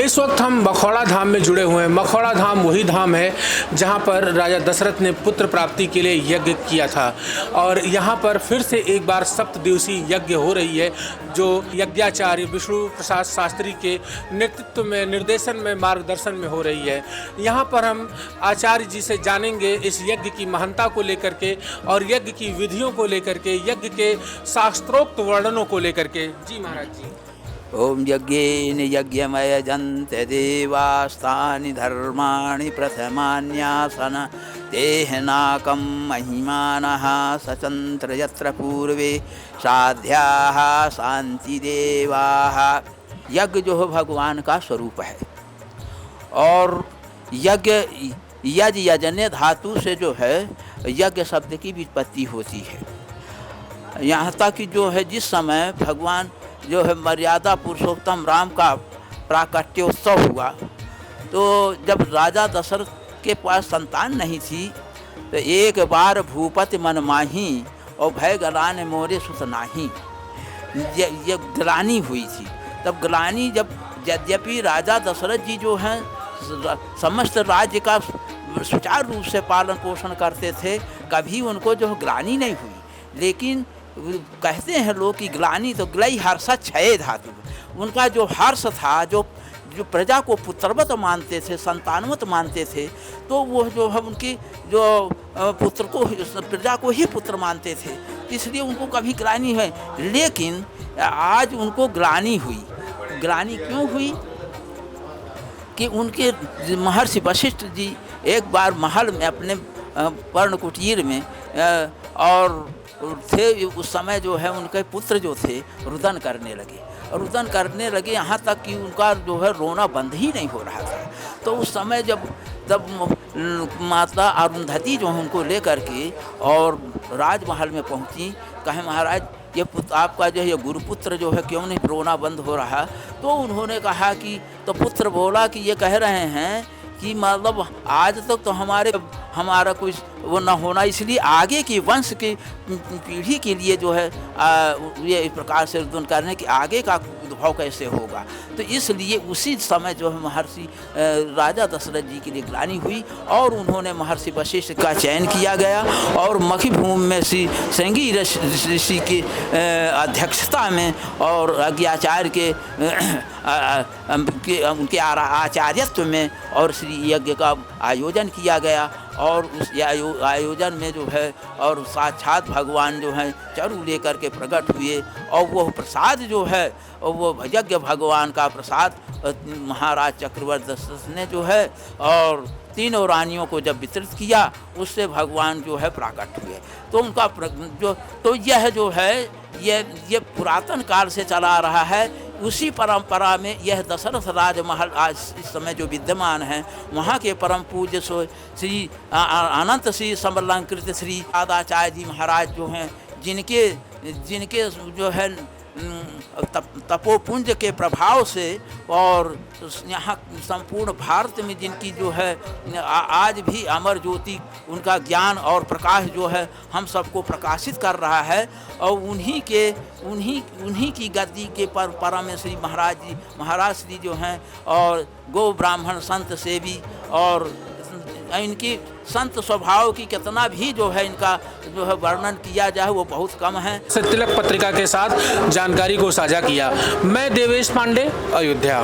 इस वक्त हम मखौड़ा धाम में जुड़े हुए हैं। मखौड़ा धाम वही धाम है जहां पर राजा दशरथ ने पुत्र प्राप्ति के लिए यज्ञ किया था और यहां पर फिर से एक बार सप्त दिवसीय यज्ञ हो रही है, जो यज्ञाचार्य विष्णु प्रसाद शास्त्री के नेतृत्व में, निर्देशन में, मार्गदर्शन में हो रही है। यहां पर हम आचार्य जी से जानेंगे इस यज्ञ की महानता को लेकर के और यज्ञ की विधियों को लेकर के, यज्ञ के शास्त्रोक्त वर्णनों को लेकर के। जी महाराज जी। ओम यज्ञेन यज्ञमयजन्ते देवास्तानि धर्माणि प्रथमान्यासन तेहनाकं महिमानः सचन्त्र यत्र पूर्वे साध्याः शान्तिदेवाः। यज्ञ जो है भगवान का स्वरूप है और यज्ञ यज यजने धातु से जो है यज्ञ शब्द की व्युत्पत्ति होती है। यहाँ तक कि जो है जिस समय भगवान जो है मर्यादा पुरुषोत्तम राम का प्राकट्योत्सव हुआ, तो जब राजा दशरथ के पास संतान नहीं थी तो एक बार भूपति मन माही और भय गलान मोरे सुत नाही, ये ग्लानि हुई थी। तब ग्लानि जब यद्यपि राजा दशरथ जी जो हैं समस्त राज्य का सुचारू रूप से पालन पोषण करते थे, कभी उनको जो ग्लानि नहीं हुई। लेकिन कहते हैं लोग कि ग्लानि तो ग्लई हर्ष क्षय धातु, उनका जो हर्ष था, जो प्रजा को पुत्रवत मानते थे, संतानवत मानते थे, तो वो जो है उनकी जो पुत्र को, प्रजा को ही पुत्र मानते थे, इसलिए उनको कभी ग्लानि है। लेकिन आज उनको ग्लानि हुई। ग्लानि क्यों हुई कि उनके महर्षि वशिष्ठ जी एक बार महल में अपने पर्ण कुटीर में और थे, उस समय जो है उनके पुत्र जो थे रुदन करने लगे यहाँ तक कि उनका जो है रोना बंद ही नहीं हो रहा था। तो उस समय जब माता अरुंधति जो है उनको लेकर के और राजमहल में पहुँची, कहे महाराज ये आपका जो है ये गुरुपुत्र जो है क्यों नहीं रोना बंद हो रहा। तो उन्होंने कहा कि, तो पुत्र बोला कि ये कह रहे हैं कि मतलब आज तक तो हमारा कुछ वो न होना, इसलिए आगे की वंश की पीढ़ी के लिए जो है ये इस प्रकार से रुदन करने कि आगे का उद्भव कैसे होगा। तो इसलिए उसी समय जो है महर्षि राजा दशरथ जी के लिए ग्लानि हुई और उन्होंने महर्षि वशिष्ठ का चयन किया गया और मखी भूमि में श्री श्रृंगी ऋषि की अध्यक्षता में और आज्ञाचार्य के उनके आचार्यत्व में और श्री यज्ञ का आयोजन किया गया। और उस आयोजन में जो है और साक्षात भगवान जो है चरु लेकर के प्रकट हुए और वो प्रसाद जो है और वो यज्ञ भगवान का प्रसाद महाराज चक्रवर्ती दशरथ ने जो है और तीनों रानियों को जब वितरित किया, उससे भगवान जो है प्रकट हुए। तो उनका तो यह जो है ये पुरातन काल से चला आ रहा है। उसी परंपरा में यह दशरथ राजमहल आज इस समय जो विद्यमान है, वहाँ के परम पूज्य श्री अनंत श्री समलंकृत श्री आदाचार्य जी महाराज जो हैं, जिनके जो है तपोपुंज के प्रभाव से और यहाँ संपूर्ण भारत में जिनकी जो है आज भी अमर ज्योति, उनका ज्ञान और प्रकाश जो है हम सबको प्रकाशित कर रहा है। और उन्हीं की गद्दी के परंपरा में श्री महाराज श्री जो हैं और गो ब्राह्मण संत सेवी और इनकी संत स्वभाव की कितना भी जो है इनका जो है वर्णन किया जाए वो बहुत कम है। तिलक पत्रिका के साथ जानकारी को साझा किया। मैं देवेश पांडे, अयोध्या।